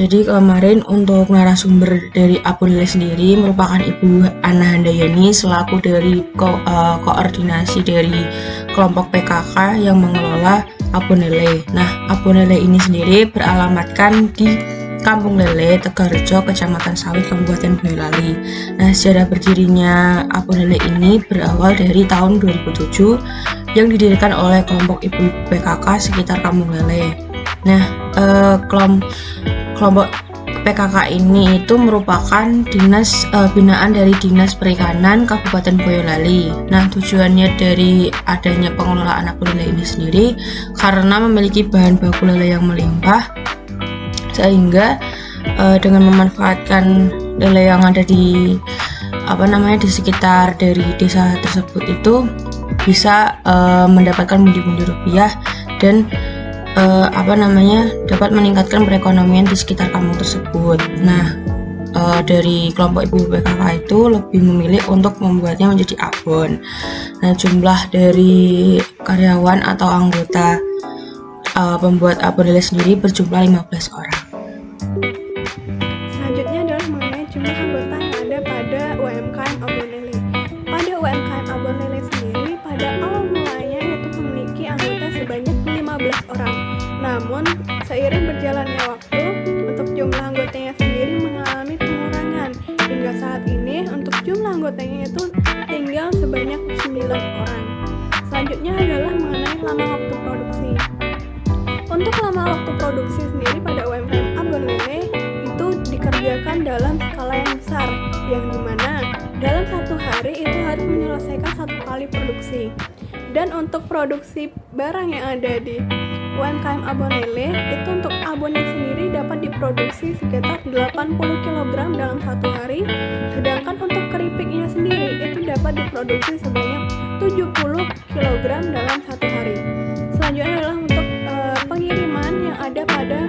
Jadi kemarin untuk narasumber dari Abon Lele sendiri merupakan Ibu Ana Handayani selaku dari koordinasi dari kelompok PKK yang mengelola Abon Lele. Nah, Abon Lele ini sendiri beralamatkan di Kampung Lele, Tegalrejo, Kecamatan Sawit, Kabupaten Boyolali. Nah, sejarah berdirinya Abon Lele ini berawal dari tahun 2007 yang didirikan oleh kelompok ibu-ibu PKK sekitar Kampung Lele. Nah, kelompok PKK ini itu merupakan dinas binaan dari Dinas Perikanan Kabupaten Boyolali. Nah, tujuannya dari adanya pengelolaan Abon Lele ini sendiri karena memiliki bahan baku lele yang melimpah, sehingga dengan memanfaatkan lele yang ada di di sekitar dari desa tersebut itu bisa mendapatkan pundi-pundi rupiah dan dapat meningkatkan perekonomian di sekitar kampung tersebut. Nah, dari kelompok ibu PKK itu lebih memilih untuk membuatnya menjadi abon. Nah, jumlah dari karyawan atau anggota pembuat Abon Lele sendiri berjumlah 15 orang. Selanjutnya adalah mengenai jumlah anggota yang ada pada UMKM Abon Lele. Pada UMKM Abon Lele sendiri, pada awal mulanya itu memiliki anggota sebanyak 15 orang. Namun, seiring berjalannya waktu, untuk jumlah anggotanya sendiri mengalami pengurangan. Hingga saat ini, untuk jumlah anggotanya itu tinggal sebanyak 9 orang. Selanjutnya adalah mengenai lama waktu produksi. Untuk lama waktu produksi sendiri pada UMKM Abon Lele itu dikerjakan dalam skala yang besar, yang dimana dalam satu hari itu harus menyelesaikan satu kali produksi. Dan untuk produksi barang yang ada di UMKM Abon Lele itu untuk abonnya sendiri dapat diproduksi sekitar 80 kg dalam satu hari, sedangkan untuk keripiknya sendiri itu dapat diproduksi sebanyak 70 kg dalam satu hari. Selanjutnya adalah untuk pengiriman yang ada pada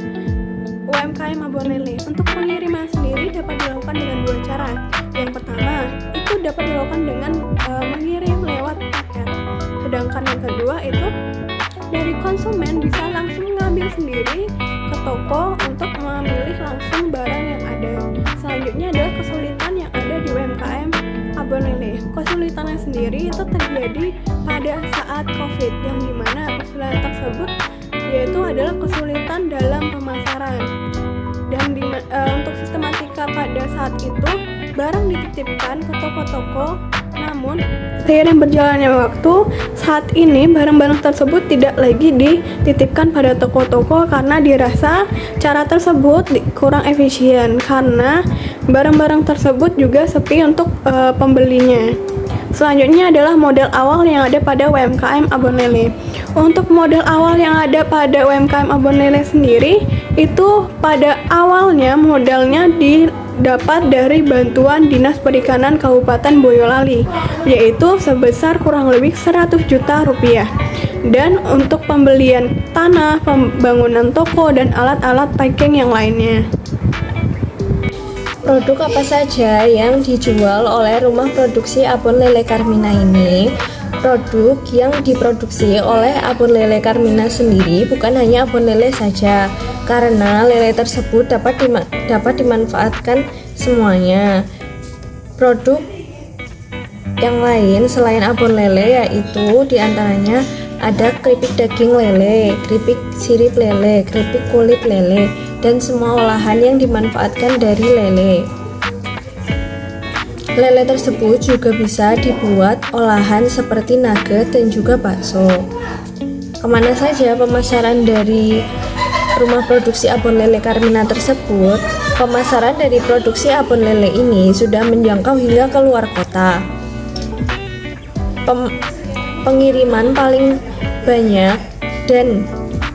UMKM Abon Lele. Untuk pengiriman sendiri dapat dilakukan dengan dua cara. Yang pertama itu dapat dilakukan dengan mengirim lewat paket. Sedangkan yang kedua itu dari konsumen bisa langsung mengambil sendiri ke toko untuk memilih langsung barang yang ada. Selanjutnya adalah kesulitan yang ada di UMKM Abon Lele. Kesulitannya sendiri itu terjadi pada saat COVID, yang dimana kesulitan tersebut yaitu adalah kesulitan dalam pemasaran. Dan untuk sistematika pada saat itu barang dititipkan ke toko-toko, namun seiring berjalannya waktu, saat ini barang-barang tersebut tidak lagi dititipkan pada toko-toko karena dirasa cara tersebut kurang efisien karena barang-barang tersebut juga sepi untuk pembelinya. Selanjutnya adalah modal awal yang ada pada UMKM Abon Lele. Untuk modal awal yang ada pada UMKM Abon Lele sendiri, itu pada awalnya modalnya didapat dari bantuan Dinas Perikanan Kabupaten Boyolali, yaitu sebesar kurang lebih 100 juta rupiah. Dan untuk pembelian tanah, pembangunan toko, dan alat-alat packing yang lainnya. Produk apa saja yang dijual oleh rumah produksi Abon Lele Carmina ini? Produk yang diproduksi oleh Abon Lele Carmina sendiri bukan hanya abon lele saja, karena lele tersebut dapat dimanfaatkan semuanya. Produk yang lain selain abon lele yaitu diantaranya ada keripik daging lele, keripik sirip lele, keripik kulit lele, dan semua olahan yang dimanfaatkan dari lele. Lele tersebut juga bisa dibuat olahan seperti nugget dan juga bakso. Kemana saja pemasaran dari rumah produksi Abon Lele Carmina tersebut? Pemasaran dari produksi abon lele ini sudah menjangkau hingga ke luar kota. Pengiriman paling banyak dan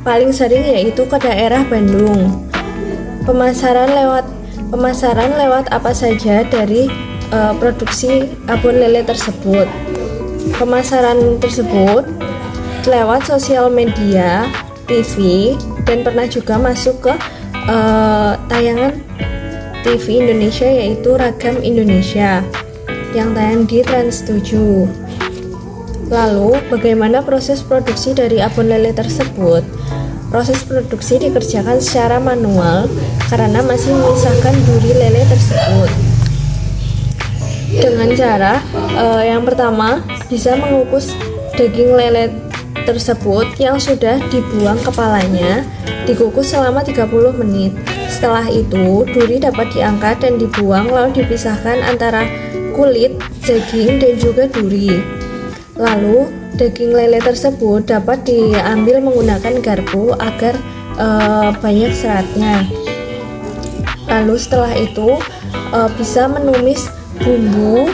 paling sering yaitu ke daerah Bandung. Pemasaran lewat apa saja dari produksi abon lele tersebut. Pemasaran tersebut lewat sosial media, TV, dan pernah juga masuk ke tayangan TV Indonesia yaitu Ragam Indonesia yang tayang di Trans 7. Lalu, bagaimana proses produksi dari abon lele tersebut? Proses produksi dikerjakan secara manual karena masih memisahkan duri lele tersebut. Dengan cara yang pertama bisa mengukus daging lele tersebut yang sudah dibuang kepalanya, dikukus selama 30 menit. Setelah itu, duri dapat diangkat dan dibuang lalu dipisahkan antara kulit, daging, dan juga duri. Lalu, daging lele tersebut dapat diambil menggunakan garpu agar banyak seratnya. Lalu setelah itu bisa menumis bumbu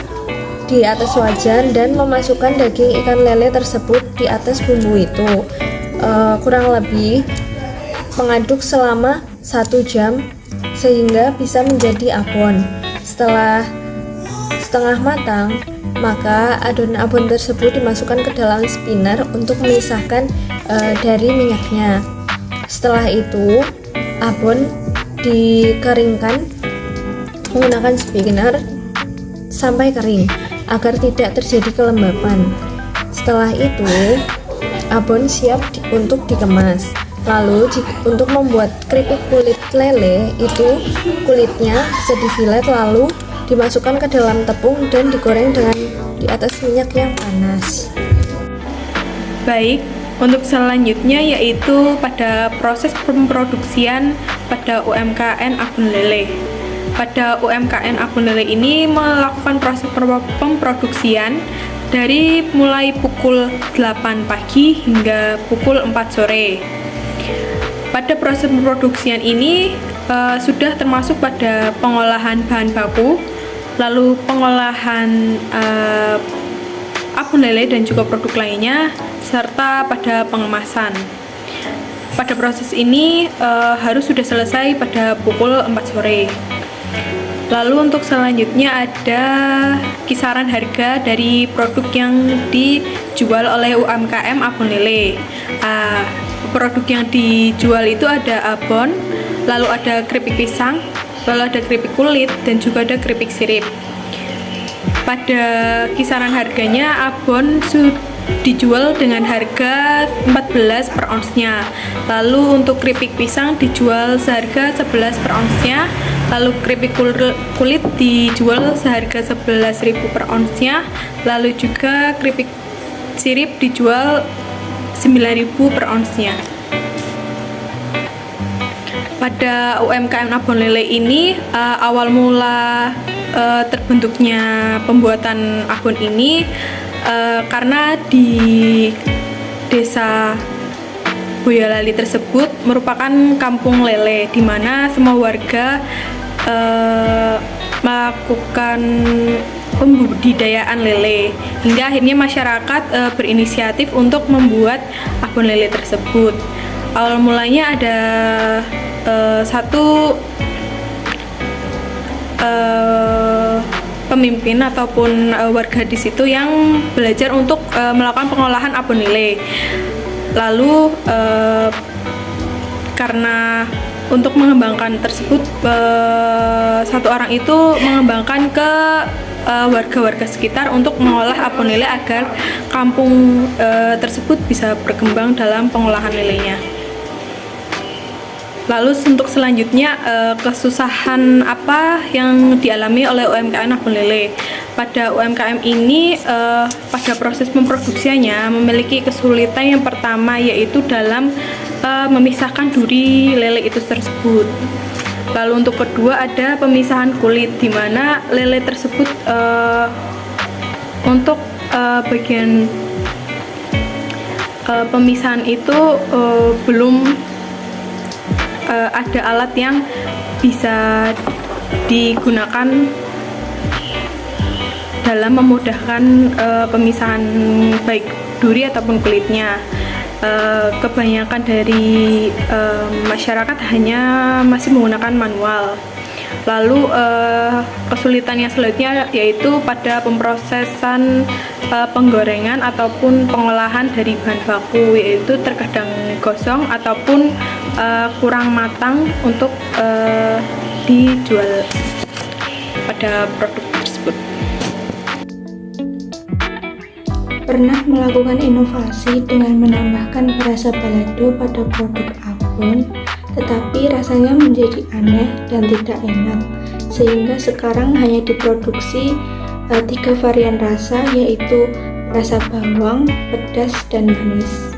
di atas wajan dan memasukkan daging ikan lele tersebut di atas bumbu itu. Kurang lebih mengaduk selama 1 jam sehingga bisa menjadi abon. Setelah setengah matang, maka adonan abon tersebut dimasukkan ke dalam spinner untuk memisahkan dari minyaknya. Setelah itu, abon dikeringkan menggunakan spinner sampai kering agar tidak terjadi kelembapan. Setelah itu, abon siap untuk dikemas. Lalu untuk membuat keripik kulit lele itu kulitnya bisa difilet lalu dimasukkan ke dalam tepung dan digoreng dengan di atas minyak yang panas. Baik, untuk selanjutnya yaitu pada proses pemproduksian pada UMKM Abon Lele. Pada UMKM Abon Lele ini melakukan proses pemproduksian dari mulai pukul 8 pagi hingga pukul 4 sore. Pada proses pemproduksian ini sudah termasuk pada pengolahan bahan baku, lalu pengolahan abon lele dan juga produk lainnya, serta pada pengemasan. Pada proses ini harus sudah selesai pada pukul 4 sore. Lalu untuk selanjutnya ada kisaran harga dari produk yang dijual oleh UMKM Abon Lele. Produk yang dijual itu ada abon, lalu ada keripik pisang, lalu ada keripik kulit, dan juga ada keripik sirip. Pada kisaran harganya, abon dijual dengan harga 14 per onsnya. Lalu untuk keripik pisang dijual seharga 11 per onsnya. Lalu keripik kulit dijual seharga 11.000 per onsnya. Lalu juga keripik sirip dijual 9.000 per onsnya. Pada UMKM Abon Lele ini awal mula terbentuknya pembuatan abon ini karena di desa Boyolali tersebut merupakan kampung lele di mana semua warga melakukan pembudidayaan lele, hingga akhirnya masyarakat berinisiatif untuk membuat abon lele tersebut. Awal mulanya ada satu pemimpin ataupun warga di situ yang belajar untuk melakukan pengolahan abon lele. Lalu karena untuk mengembangkan tersebut, satu orang itu mengembangkan ke warga-warga sekitar untuk mengolah abon lele agar kampung tersebut bisa berkembang dalam pengolahan lelenya. Lalu untuk selanjutnya, kesusahan apa yang dialami oleh UMKM Abon Lele? Pada UMKM ini, pada proses memproduksinya memiliki kesulitan yang pertama, yaitu dalam memisahkan duri lele itu tersebut. Lalu untuk kedua ada pemisahan kulit, di mana lele tersebut untuk bagian pemisahan itu belum ada alat yang bisa digunakan dalam memudahkan pemisahan baik duri ataupun kulitnya. Kebanyakan dari masyarakat hanya masih menggunakan manual. Lalu kesulitan yang selanjutnya yaitu pada pemprosesan penggorengan ataupun pengolahan dari bahan baku, yaitu terkadang gosong ataupun kurang matang untuk dijual pada produk tersebut. Pernah melakukan inovasi dengan menambahkan perasa balado pada produk apapun, tetapi rasanya menjadi aneh dan tidak enak, sehingga sekarang hanya diproduksi 3 varian rasa, yaitu rasa bawang, pedas, dan manis.